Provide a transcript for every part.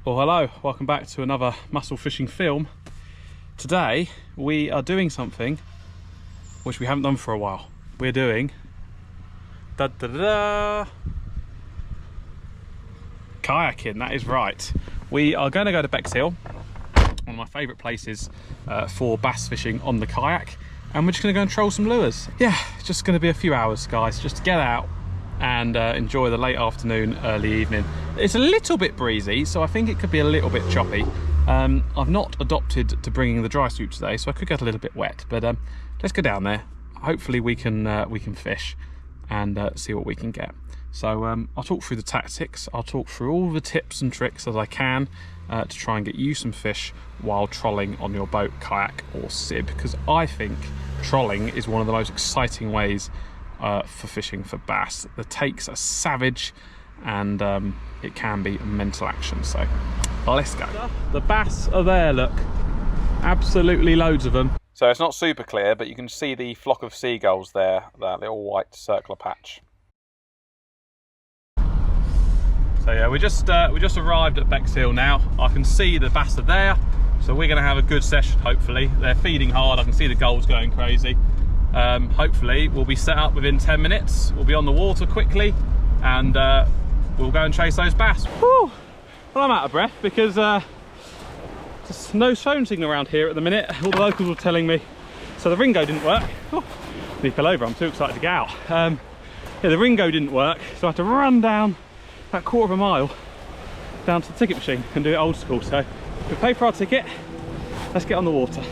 Well, hello, welcome back to another mussel fishing film. Today we are doing something which we haven't done for a while. We're doing kayaking, that is right. We are going to go to Bexhill, one of my favourite places for bass fishing on the kayak, and we're just going to go and troll some lures. Yeah, it's just going to be a few hours, guys, just to get out and enjoy the late afternoon, early evening. It's a little bit breezy, so I think it could be a little bit choppy. I've not adopted to bringing the dry suit today, so I could get a little bit wet, but let's go down there. Hopefully we can fish and see what we can get. So I'll talk through the tactics, I'll talk through all the tips and tricks as I can to try and get you some fish while trolling on your boat, kayak or sib, because I think trolling is one of the most exciting ways for fishing for bass. The takes are savage and it can be mental action, so let's go. The bass are there, look, absolutely loads of them. So it's not super clear, but you can see the flock of seagulls there, that little white circular patch. So yeah, we just arrived at Bexhill now. I can see the bass are there, so we're going to have a good session. Hopefully they're feeding hard. I can see the gulls going crazy. Hopefully we'll be set up within 10 minutes. We'll be on the water quickly and we'll go and chase those bass. Whew. Well, I'm out of breath because there's no phone signal around here at the minute. All the locals were telling me. So the Ringo didn't work. Oh, let me pull over, I'm too excited to get out. Yeah, the Ringo didn't work, so I had to run down that quarter of a mile down to the ticket machine and do it old school. So we pay for our ticket, let's get on the water.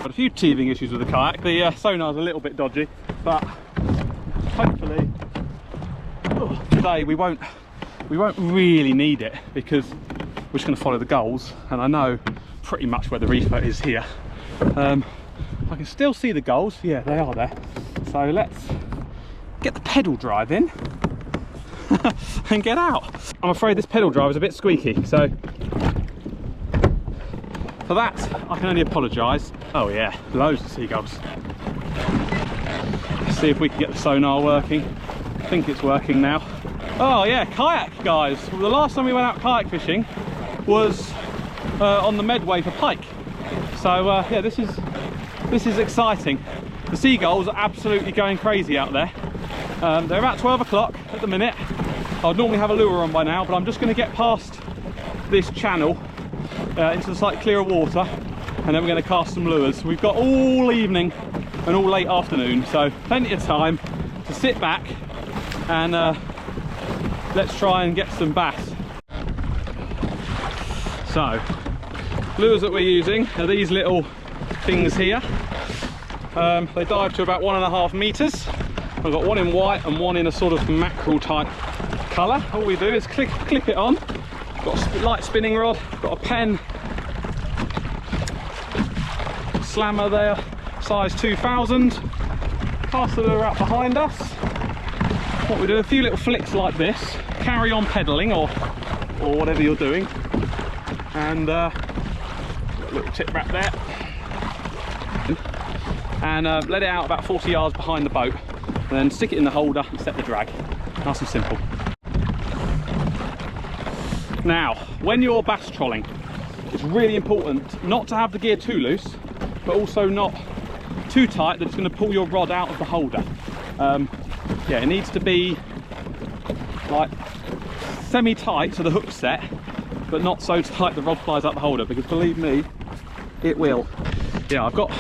A few teething issues with the kayak. The sonar's a little bit dodgy, but hopefully today we won't really need it because we're just going to follow the gulls, and I know pretty much where the reef is here. I can still see the gulls, yeah, they are there. So let's get the pedal drive in and get out. I'm afraid this pedal drive is a bit squeaky, so for that, I can only apologise. Oh yeah, loads of seagulls. Let's see if we can get the sonar working. I think it's working now. Oh yeah, kayak, guys. Well, the last time we went out kayak fishing was on the Medway for pike. So yeah, this is exciting. The seagulls are absolutely going crazy out there. They're about 12 o'clock at the minute. I'd normally have a lure on by now, but I'm just going to get past this channel into the slightly clearer water, and then we're going to cast some lures. We've got all evening and all late afternoon, so plenty of time to sit back and let's try and get some bass. So lures that we're using are these little things here. They dive to about 1.5 meters. I've got one in white and one in a sort of mackerel type colour. All we do is clip it on. Got a light spinning rod, got a pen, slammer there, size 2000. Cast the lure out behind us. What we do, a few little flicks like this, carry on pedalling or whatever you're doing, and got a little tip wrap there, and let it out about 40 yards behind the boat, and then stick it in the holder and set the drag. Nice and simple. Now, when you're bass trolling, it's really important not to have the gear too loose, but also not too tight that it's going to pull your rod out of the holder. Yeah, it needs to be like semi-tight so the hook's set, but not so tight the rod flies out the holder, because believe me, it will. Yeah, I've got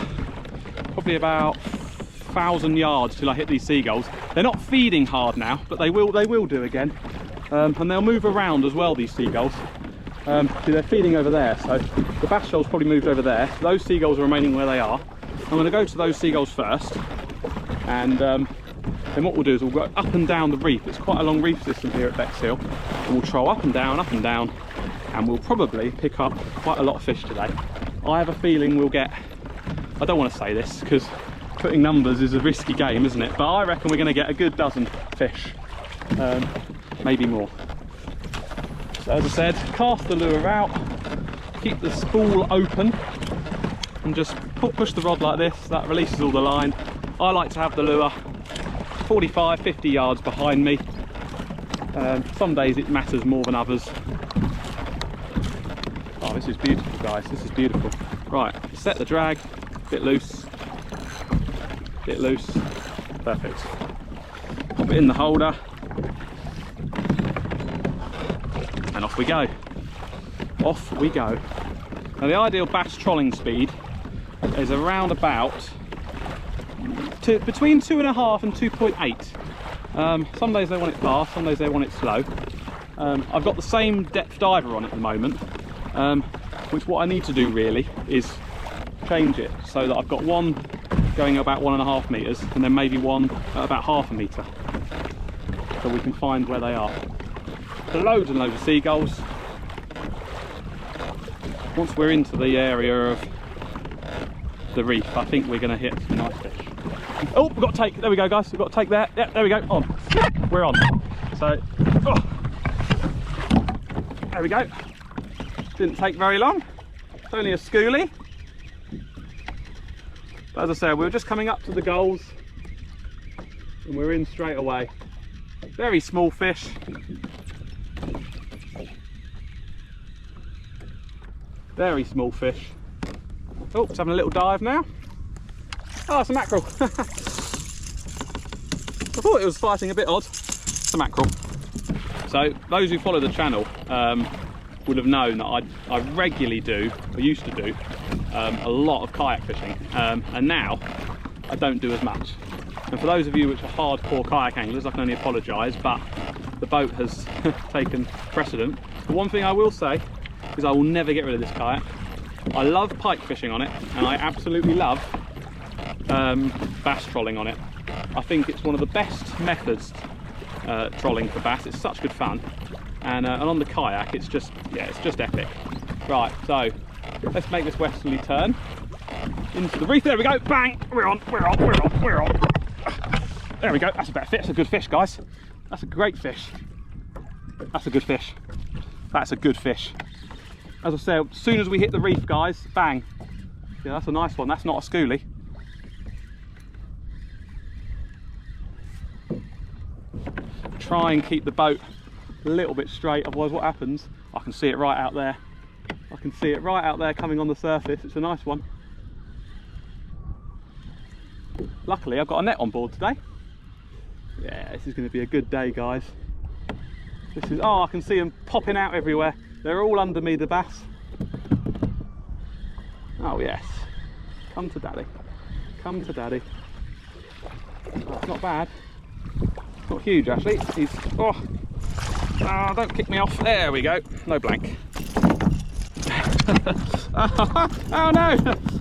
probably about 1,000 yards till I hit these seagulls. They're not feeding hard now, but they will do again. And they'll move around as well, these seagulls. They're feeding over there, so the bass shoals probably moved over there. Those seagulls are remaining where they are. I'm going to go to those seagulls first, and then what we'll do is we'll go up and down the reef. It's quite a long reef system here at Bexhill, and we'll troll up and down, and we'll probably pick up quite a lot of fish today. I have a feeling we'll get, I don't want to say this because putting numbers is a risky game, isn't it? But I reckon we're going to get a good dozen fish. Maybe more. So as I said, cast the lure out, keep the spool open and just push the rod like this. That releases all the line. I like to have the lure 45, 50 yards behind me. Some days it matters more than others. Oh, this is beautiful, guys. This is beautiful. Right, set the drag, bit loose, perfect. Pop it in the holder, and off we go. Off we go. Now the ideal bass trolling speed is around about between 2.5 and 2.8. Some days they want it fast, some days they want it slow. I've got the same depth diver on at the moment, which what I need to do really is change it so that I've got one going about 1.5 meters and then maybe one at about 1/2 meter, so we can find where they are. Loads and loads of seagulls. Once we're into the area of the reef, I think we're going to hit some nice fish. Oh, we've got to take, there we go guys, we've got to take there. Yeah, there we go, on. We're on. So, oh. There we go. Didn't take very long. It's only a schoolie. But as I said, we were just coming up to the gulls and we're in straight away. Very small fish. Very small fish. Oh, it's having a little dive now. Oh, it's a mackerel. I thought it was fighting a bit odd. It's a mackerel. So those who follow the channel would have known that I regularly do, or used to do, a lot of kayak fishing, and now I don't do as much. And for those of you which are hardcore kayak anglers, I can only apologise, but the boat has taken precedent. The one thing I will say is I will never get rid of this kayak. I love pike fishing on it, and I absolutely love bass trolling on it. I think it's one of the best methods trolling for bass. It's such good fun, and on the kayak it's just, yeah, it's just epic. Right, so let's make this westerly turn into the reef. There we go, bang, we're on. There we go, that's a better fish. That's a good fish, guys. That's a great fish. That's a good fish. That's a good fish. As I said, as soon as we hit the reef, guys, bang. Yeah, that's a nice one. That's not a schoolie. Try and keep the boat a little bit straight, otherwise what happens, I can see it right out there. I can see it right out there coming on the surface. It's a nice one. Luckily, I've got a net on board today. Yeah, this is going to be a good day, guys. This is, oh, I can see them popping out everywhere. They're all under me, the bass. Oh yes, come to daddy, come to daddy. Oh, it's not bad, it's not huge actually. He's, oh, don't kick me off. There we go, no blank. Oh no,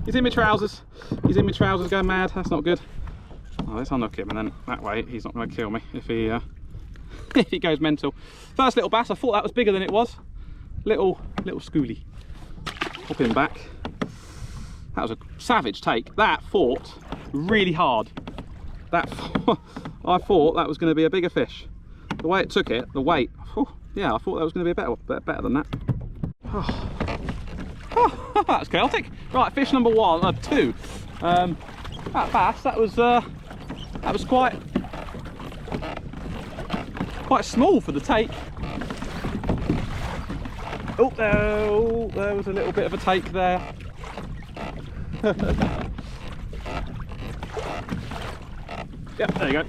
he's in my trousers. He's in my trousers going mad, that's not good. Oh, let's unhook him and then that way he's not going to kill me if he, if he goes mental. First little bass, I thought that was bigger than it was. Little schoolie. Pop him back. That was a savage take. That fought really hard. That I thought that was going to be a bigger fish. The way it took it, the weight. Yeah, I thought that was going to be better than that. Oh, that's chaotic. Right, fish number two. That bass. That was quite small for the take. Oh, there was a little bit of a take there. Yep, there you go.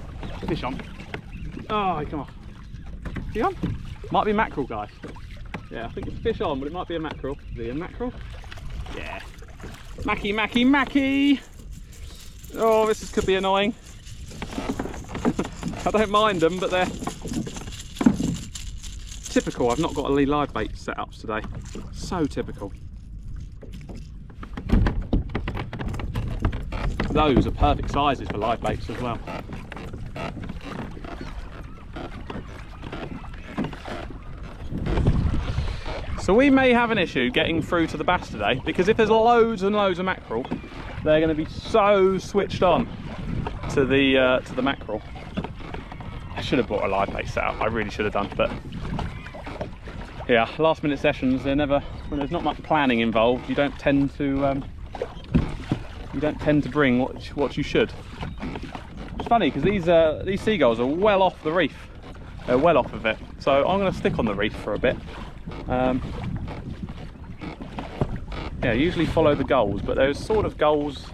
Fish on. Oh, he come off. Is he on? Might be mackerel, guys. Yeah, I think it's fish on, but it might be a mackerel. Is he a mackerel? Yeah. Mackie. Oh, this could be annoying. I don't mind them, but they're typical. I've not got any live bait setups today. So typical. Those are perfect sizes for live baits as well. So we may have an issue getting through to the bass today, because if there's loads and loads of mackerel, they're going to be so switched on to the mackerel. I should have bought a live bait setup. I really should have done, but yeah, last minute sessions, they're never when there's not much planning involved, you don't tend to bring what you should. It's funny because these seagulls are well off the reef. They're well off of it, so I'm going to stick on the reef for a bit. Yeah, usually follow the gulls, but there's sort of gulls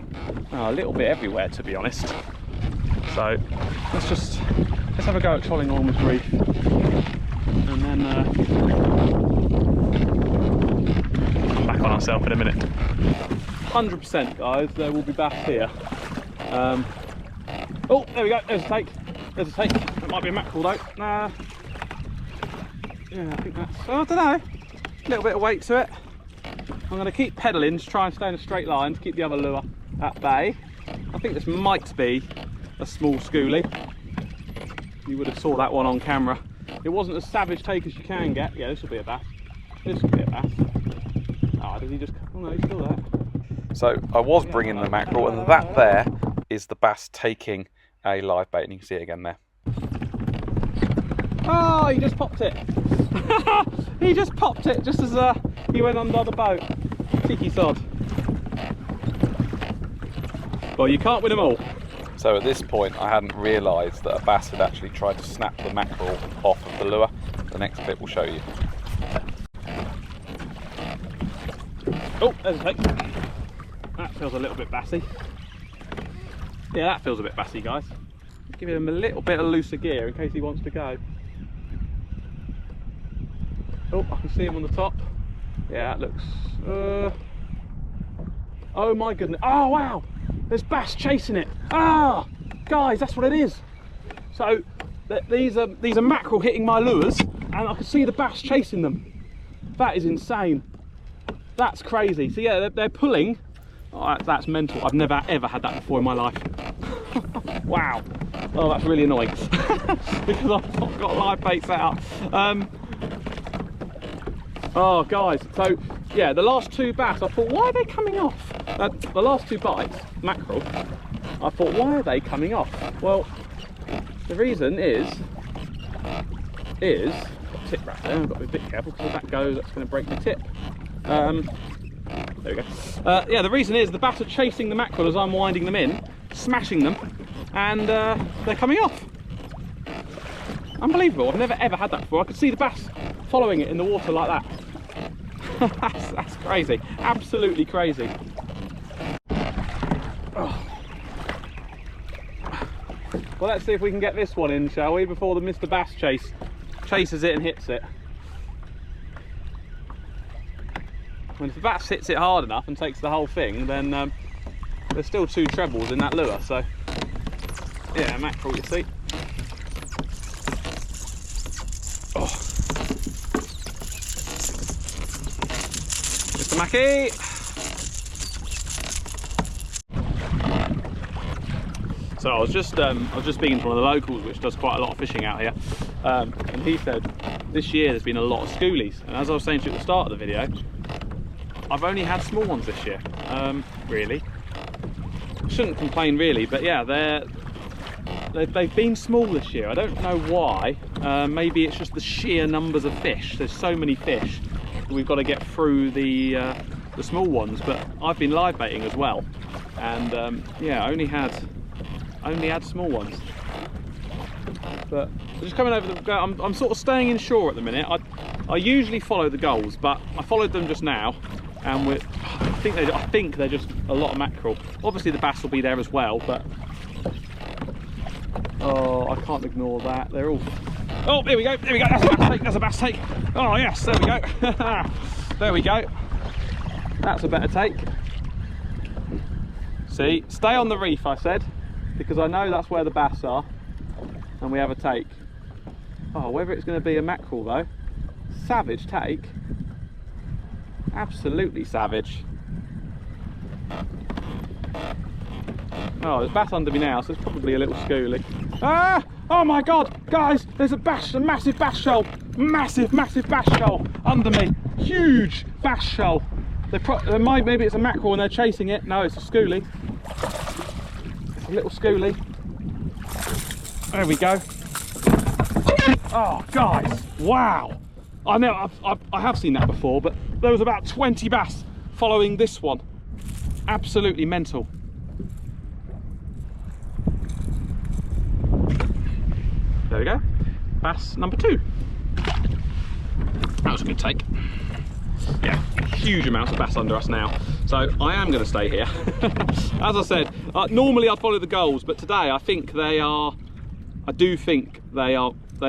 a little bit everywhere, to be honest. So let's have a go at trolling along this reef, and then come back on ourselves in a minute. 100% guys, there will be bass here. Oh, there we go, there's a take. There's a take. That might be a mackerel though. Nah. Yeah, I think that's, I don't know. A little bit of weight to it. I'm going to keep pedalling to try and stay in a straight line to keep the other lure at bay. I think this might be a small schoolie. You would have saw that one on camera. It wasn't as savage take as you can get. Yeah, this will be a bass. This will be a bass. Ah, does he just, oh no, he's still there. So I was bringing the mackerel, and that there is the bass taking a live bait, and you can see it again there. Oh, he just popped it. He just popped it just as he went under the boat. Cheeky sod. Well, you can't win them all. So at this point I hadn't realised that a bass had actually tried to snap the mackerel off of the lure. The next clip will show you. Oh, there's a take. That feels a little bit bassy. Yeah, that feels a bit bassy, guys. Give him a little bit of looser gear in case he wants to go. Oh, I can see him on the top. Yeah, that looks... oh my goodness. Oh wow! There's bass chasing it. Ah! Guys, that's what it is. So, these are mackerel hitting my lures, and I can see the bass chasing them. That is insane. That's crazy. So yeah, they're pulling. Oh, that's mental. I've never ever had that before in my life. Wow. Oh, that's really annoying. Because I've not got live bait set up. Oh guys, so yeah, the last two bass, I thought, why are they coming off? The last two bites, mackerel, I thought, why are they coming off? Well, the reason is tip wrap there. I've got to be a bit careful because if that goes, that's going to break the tip. There we go. Yeah, the reason is the bass are chasing the mackerel as I'm winding them in, smashing them, and they're coming off. Unbelievable. I've never ever had that before. I could see the bass following it in the water like that. that's crazy. Absolutely crazy. Oh. Well, let's see if we can get this one in, shall we, before the Mr. Bass chases it and hits it. When if the bass hits it hard enough and takes the whole thing, then there's still two trebles in that lure. So yeah, mackerel, you see. Oh. Mr. Mackie. So I was just speaking to one of the locals, which does quite a lot of fishing out here, and he said this year there's been a lot of schoolies, and as I was saying to you at the start of the video, I've only had small ones this year. Really, shouldn't complain really, but yeah, they've been small this year. I don't know why. Maybe it's just the sheer numbers of fish. There's so many fish that we've got to get through the small ones. But I've been live baiting as well, and yeah, only had small ones. But just coming over the, I'm sort of staying inshore at the minute. I usually follow the gulls, but I followed them just now, and I think they're just a lot of mackerel. Obviously the bass will be there as well, but oh, I can't ignore that. They're all... Oh, here we go, there we go. That's a bass take, that's a bass take. Oh yes, there we go. There we go. That's a better take. See, stay on the reef, I said, because I know that's where the bass are, and we have a take. Oh, whether it's going to be a mackerel though. Savage take. Absolutely savage. Oh, there's bass under me now, so it's probably a little schoolie. Ah! Oh my god, guys, there's a massive bass shoal. Massive bass shoal under me. Huge bass shoal. Maybe it's a mackerel and they're chasing it. No, it's a schoolie. It's a little schoolie. There we go. Oh, guys, wow. I know I have seen that before, but there was about 20 bass following this one. Absolutely mental. There we go. Bass number 2. That was a good take. Yeah, huge amounts of bass under us now. So I am going to stay here. As I said, normally I'd follow the gulls, but today I think they're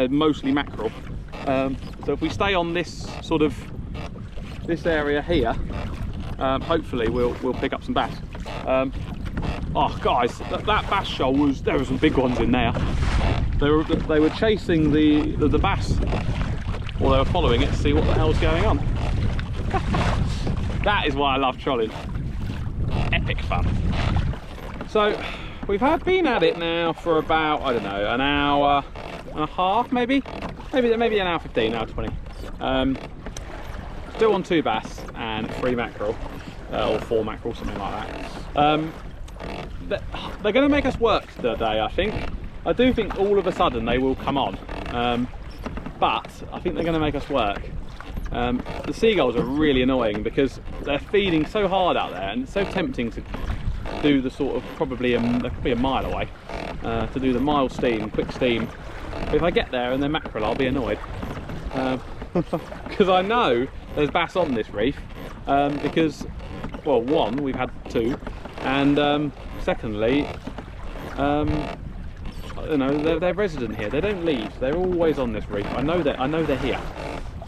mostly mackerel. So if we stay on this sort of this area here, hopefully we'll pick up some bass. Oh guys, that bass shoal there were some big ones in there. They were chasing the bass, or they were following it to see what the hell's going on. That is why I love trolling. Epic fun. So we've been at it now for about, I don't know, an hour and a half, maybe an hour 15, hour 20. Still on 2 bass and 3 mackerel, or 4 mackerel, something like that. They're going to make us work today, I think. I do think all of a sudden they will come on, but I think they're going to make us work. The seagulls are really annoying because they're feeding so hard out there, and it's so tempting to do the sort of they're probably a mile away, to do the mild steam, quick steam. But if I get there and they're mackerel, I'll be annoyed, because I know there's bass on this reef, because, well, one, we've had 2, and secondly, you know, they're resident here. They don't leave. They're always on this reef. I know they're here.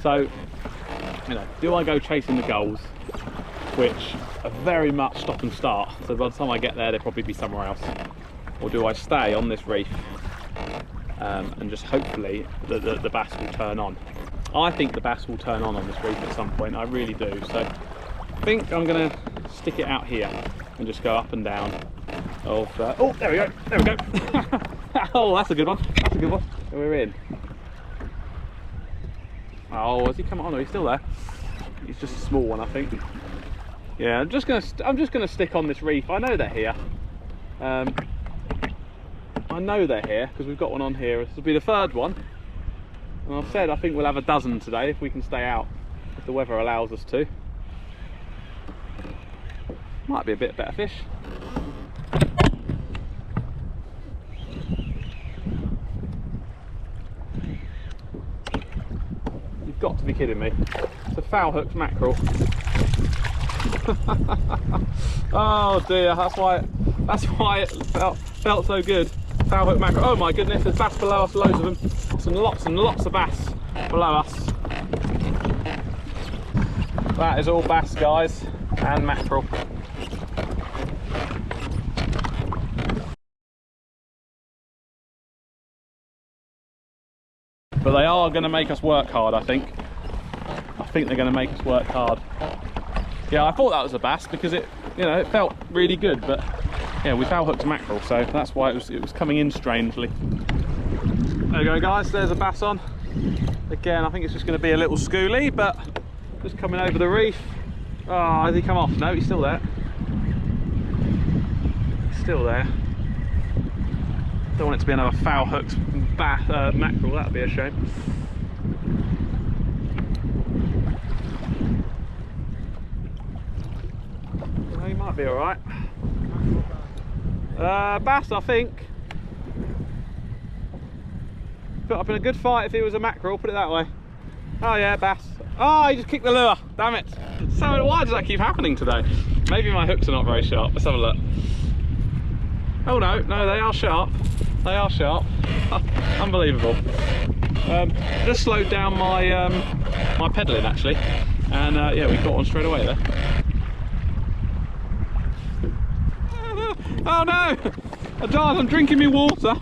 So, you know, do I go chasing the gulls, which are very much stop and start? So by the time I get there, they'll probably be somewhere else. Or do I stay on this reef and just hopefully the bass will turn on? I think the bass will turn on this reef at some point. I really do. So I think I'm going to stick it out here and just go up and down. Oh, there we go. There we go. Oh, that's a good one. That's a good one. We're in. Oh, has he come on? Or he's still there? He's just a small one, I think. Yeah, I'm just gonna stick on this reef. I know they're here. I know they're here because we've got one on here. This will be the 3rd one. And I've said I think we'll have a dozen today if we can stay out, if the weather allows us to. Might be a bit better fish. Got to be kidding me. It's a foul hooked mackerel. Oh dear, that's why it felt so good. Foul hooked mackerel. Oh my goodness, there's bass below us, loads of them. Lots and lots of bass below us. That is all bass, guys, and mackerel. But they are going to make us work hard, I think. I think they're going to make us work hard. Yeah, I thought that was a bass because it felt really good, but yeah, we foul hooked a mackerel, so that's why it was coming in strangely. There we go, guys. There's a bass on. Again, I think it's just going to be a little schoolie, but just coming over the reef. Oh, has he come off? No, he's still there. He's still there. Don't want it to be another foul hooked mackerel, that'd be a shame. Well, he might be alright. Bass, I think. Put up in a good fight if he was a mackerel, put it that way. Oh yeah, bass. Oh, he just kicked the lure, damn it. So why does that keep happening today? Maybe my hooks are not very sharp. Let's have a look. Oh no, they are sharp. They are sharp. Unbelievable. Just slowed down my my pedalling actually, and yeah, we got one straight away there. Oh no! I'm drinking me water,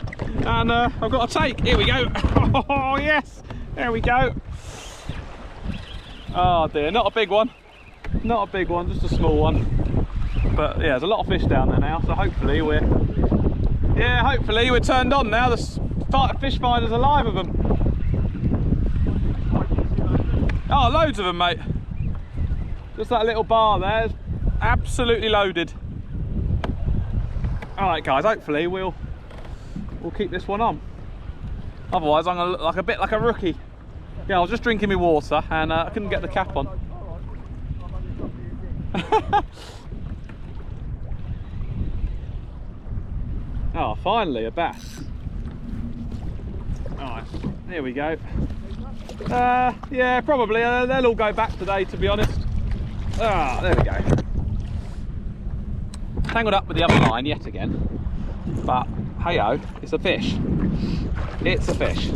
and I've got a take. Here we go. Oh yes, there we go. Oh dear, not a big one. Not a big one, just a small one. But yeah, there's a lot of fish down there now, so hopefully we're turned on now. The fish finder's alive with them. Oh, loads of them, mate. Just that little bar there is absolutely loaded. All right, guys. Hopefully we'll keep this one on. Otherwise, I'm gonna look like a bit like a rookie. Yeah, I was just drinking my water and I couldn't get the cap on. Oh, finally a bass. Alright, here we go. Yeah, probably. They'll all go back today, to be honest. Ah, there we go. Tangled up with the other line yet again. But, hey-oh, it's a fish. It's a fish.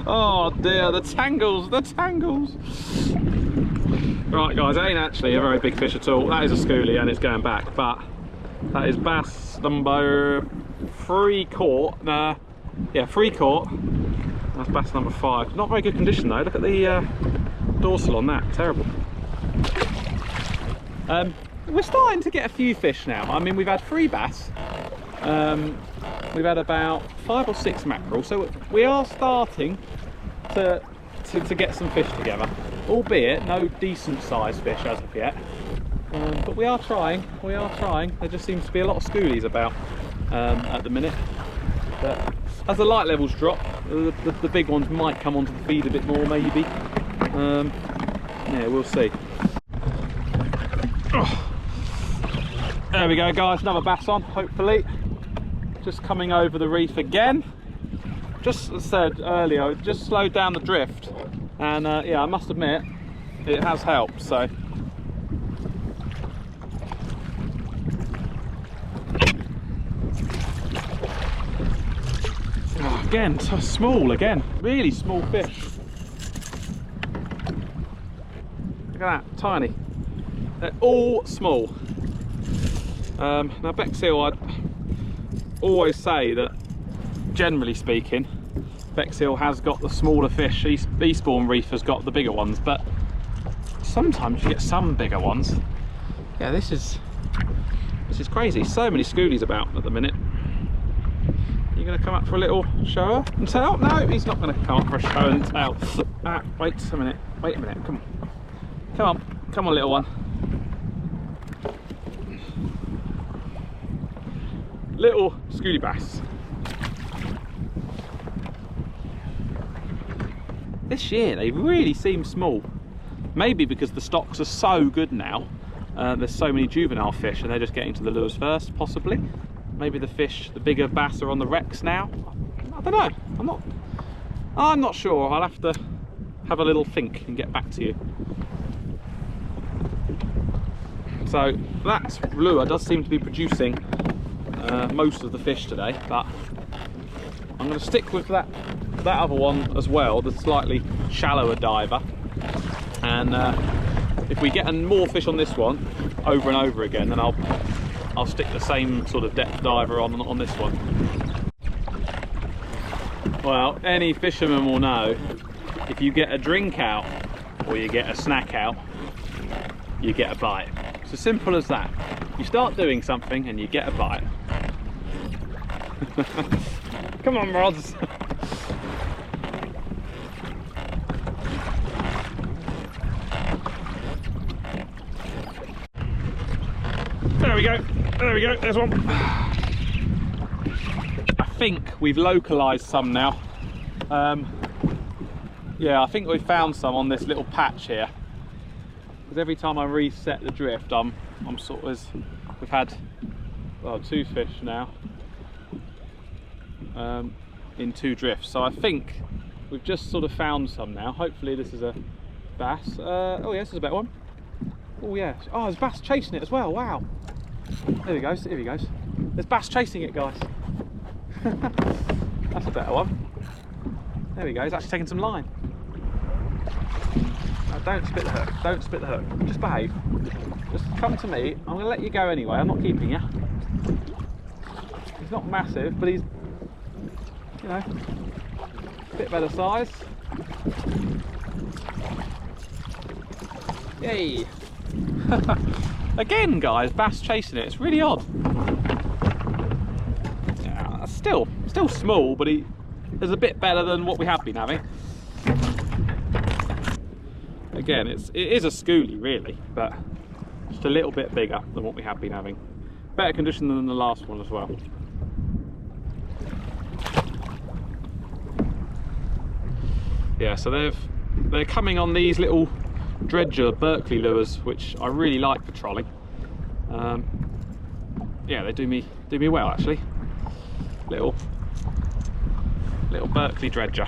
Oh dear, the tangles, the tangles. Right guys, it ain't actually a very big fish at all. That is a schoolie and it's going back, but that is bass number 3 caught. Yeah, 3 caught. That's bass number 5. Not very good condition though. Look at the dorsal on that, terrible. We're starting to get a few fish now. I mean, we've had 3 bass. We've had about 5 or 6 mackerel, so we are starting to get some fish together, albeit no decent sized fish as of yet, but we are trying. There just seems to be a lot of schoolies about at the minute, but as the light levels drop, the big ones might come onto the feed a bit more maybe. Yeah, we'll see. Oh. There we go guys, another bass on, hopefully. Just coming over the reef again. Just as I said earlier, it just slowed down the drift, and yeah, I must admit it has helped. So oh, again, so small again, really small fish. Look at that, tiny. They're all small. Now bexhill, I'd always say that generally speaking bexhill has got the smaller fish. Eastbourne Reef has got the bigger ones, but sometimes you get some bigger ones. Yeah, this is crazy. So many schoolies about at the minute. You're going to come up for a little show and tell? No, he's not going to come up for a show and tell. Wait a minute, come on little one. Little schoolie bass. This year they really seem small. Maybe because the stocks are so good now. There's so many juvenile fish and they're just getting to the lures first, possibly. Maybe the bigger bass are on the wrecks now. I don't know. I'm not sure. I'll have to have a little think and get back to you. So that lure does seem to be producing most of the fish today, but I'm going to stick with that other one as well, the slightly shallower diver, and if we get more fish on this one over and over again, then I'll stick the same sort of depth diver on this one. Well, any fisherman will know, if you get a drink out or you get a snack out, you get a bite. It's as simple as that. You start doing something and you get a bite. Come on, rods. There we go, there's one. I think we've localised some now. Yeah, I think we've found some on this little patch here. Because every time I reset the drift, I'm sort of, we've had, well, 2 fish now in 2 drifts. So I think we've just sort of found some now. Hopefully this is a bass. Oh yes, there's a better one. Oh yeah. Oh, there's bass chasing it as well. Wow. There he goes. Here he goes. There's bass chasing it, guys. That's a better one. There we go. He's actually taking some line. No, don't spit the hook. Don't spit the hook. Just behave. Just come to me. I'm going to let you go anyway. I'm not keeping you. He's not massive, but he's, you know, a bit better size. Yay! Again, guys, bass chasing it. It's really odd. Yeah, still small, but he is a bit better than what we have been having. Again, it is a schoolie really, but just a little bit bigger than what we have been having. Better condition than the last one as well. Yeah, so they're coming on these little Dredger Berkeley lures, which I really like for trolling. Yeah, they do me well actually. Little Berkeley dredger.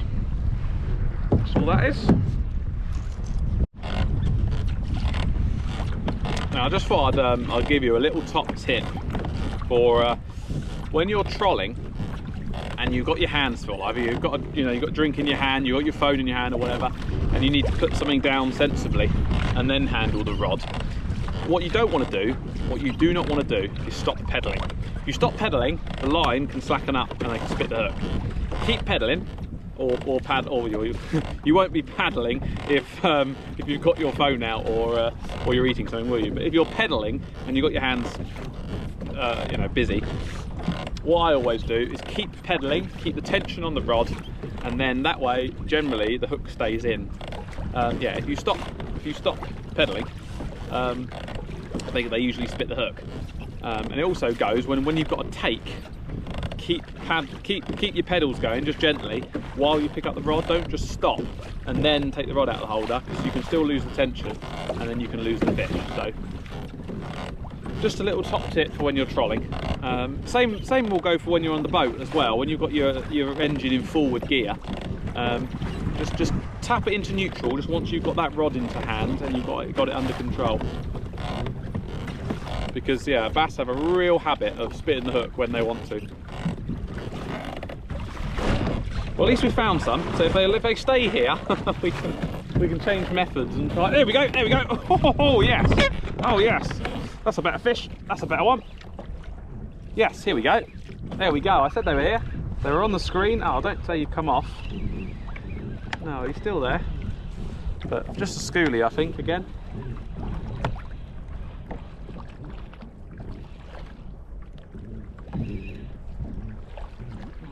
That's all that is. Now I just thought I'll give you a little top tip for when you're trolling and you've got your hands full. Either you've got you've got a drink in your hand, you've got your phone in your hand or whatever, and you need to put something down sensibly and then handle the rod. What you don't want to do, what you do not want to do, is stop pedaling. If you stop pedaling, the line can slacken up and they can spit the hook. Keep pedaling, or you won't be paddling if you've got your phone out or you're eating something, will you? But if you're pedaling and you've got your hands busy, what I always do is keep pedaling, keep the tension on the rod, and then that way generally the hook stays in. Yeah, if you stop pedaling, they usually spit the hook. And it also goes when you've got a take. Keep your pedals going just gently while you pick up the rod. Don't just stop and then take the rod out of the holder, because you can still lose the tension and then you can lose the fish. So just a little top tip for when you're trolling. Same will go for when you're on the boat as well. When you've got your engine in forward gear, just tap it into neutral just once you've got that rod into hand and you've got it under control. Because yeah, bass have a real habit of spitting the hook when they want to. Well, at least we found some. So if they stay here, we can change methods and try. There we go. Oh yes. Oh yes. That's a better fish. That's a better one. Yes, here we go. There we go. I said they were here. They were on the screen. Oh, don't say you've come off. No, he's still there. But just a schoolie, I think, again.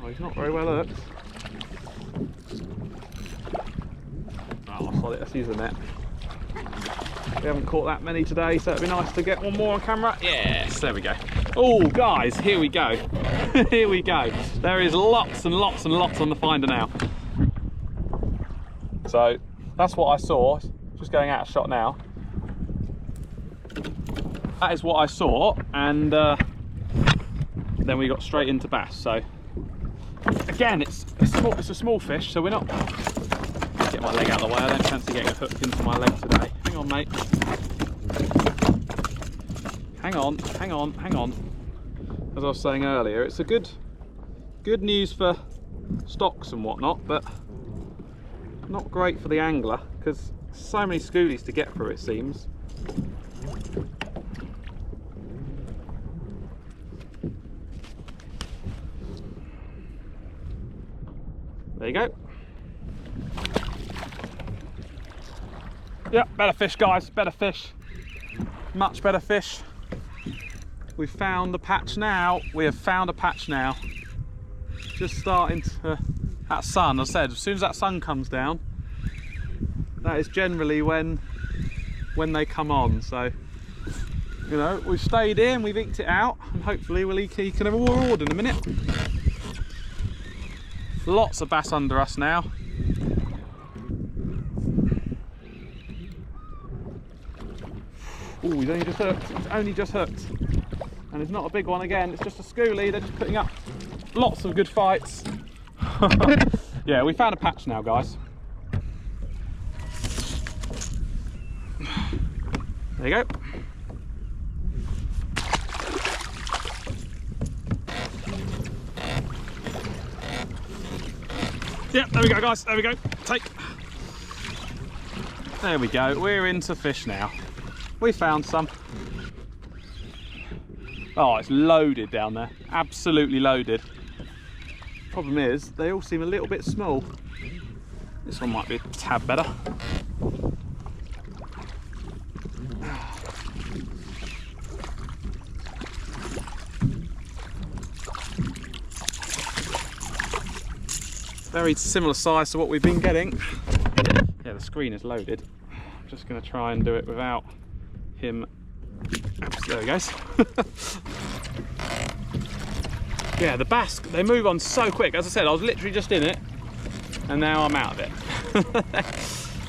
Oh, he's not very well hooked. Oh, let's use the net. We haven't caught that many today, so it'd be nice to get one more on camera. Yes, there we go. Oh, guys, here we go. Here we go. There is lots and lots and lots on the finder now. So that's what I saw. Just going out of shot now. That is what I saw, and then we got straight into bass. So again, it's a small fish, so we're not. Get my leg out of the way. I don't fancy getting hooked into my leg today. Hang on, mate. Hang on. As I was saying earlier, it's a good news for stocks and whatnot, but not great for the angler, because so many schoolies to get through, it seems. There you go. Yeah, better fish, guys, better fish. Much better fish. We've found the patch now. We have found a patch now. Just starting to, that sun, as I said, as soon as that sun comes down, that is generally when they come on. So, you know, we've stayed in, we've eked it out, and hopefully we'll eke a reward in a minute. Lots of bass under us now. Oh, he's only just hooked. It's only just hooked. And it's not a big one again, it's just a schoolie. They're just putting up lots of good fights. Yeah, we found a patch now, guys. There you go. Yep, there we go, guys. There we go. Take. There we go. We're into fish now. We found some. Oh, it's loaded down there. Absolutely loaded. Problem is, they all seem a little bit small. This one might be a tad better. Very similar size to what we've been getting. Yeah, the screen is loaded. I'm just going to try and do it without him. There he goes. Yeah, the bass, they move on so quick. As I said, I was literally just in it and now I'm out of it.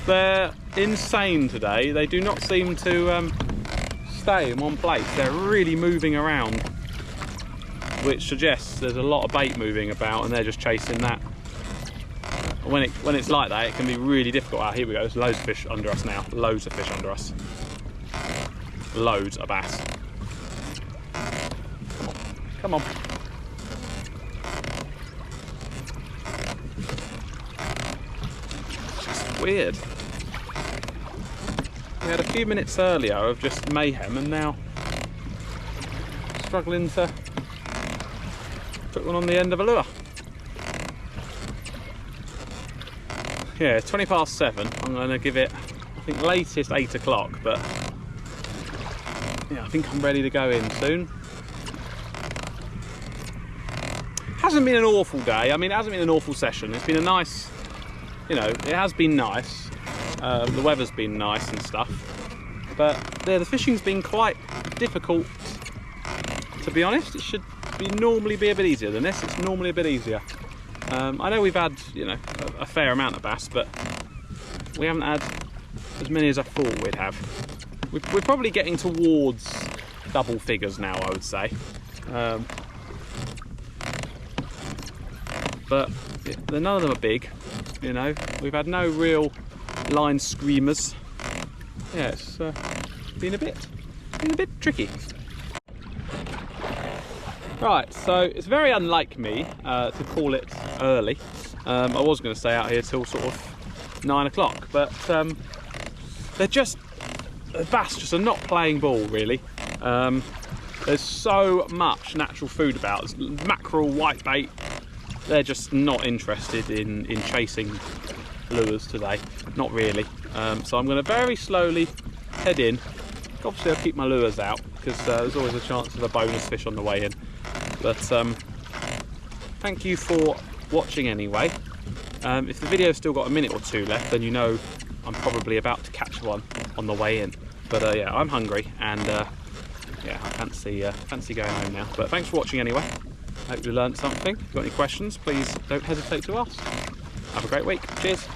They're insane today. They do not seem to stay in one place. They're really moving around, which suggests there's a lot of bait moving about and they're just chasing that. When it's like that, it can be really difficult. Ah, here we go, there's loads of fish under us now. Loads of fish under us. Loads of bass. Come on. It's just weird. We had a few minutes earlier of just mayhem and now struggling to put one on the end of a lure. Yeah, it's 20 past 7. I'm going to give it, I think, latest 8 o'clock, but yeah, I think I'm ready to go in soon. Hasn't been an awful day. I mean, it hasn't been an awful session. It's been a nice, you know, it has been nice. The weather's been nice and stuff, but yeah, the fishing's been quite difficult, to be honest. It should normally be a bit easier than this. It's normally a bit easier. I know we've had, you know, a fair amount of bass, but we haven't had as many as I thought we'd have. We're probably getting towards double figures now, I would say. But none of them are big, you know. We've had no real line screamers. Yeah, it's been a bit tricky. Right, so it's very unlike me to call it early. I was going to stay out here till sort of 9 o'clock, but the bass just are not playing ball really. There's so much natural food about. There's mackerel, whitebait. They're just not interested in chasing lures today, not really. So I'm going to very slowly head in. Obviously I'll keep my lures out because there's always a chance of a bonus fish on the way in. But thank you for watching anyway. If the video's still got a minute or two left, then you know I'm probably about to catch one on the way in. But yeah, I'm hungry and yeah, I fancy going home now. But thanks for watching anyway. I hope you learned something. If you've got any questions, please don't hesitate to ask. Have a great week. Cheers.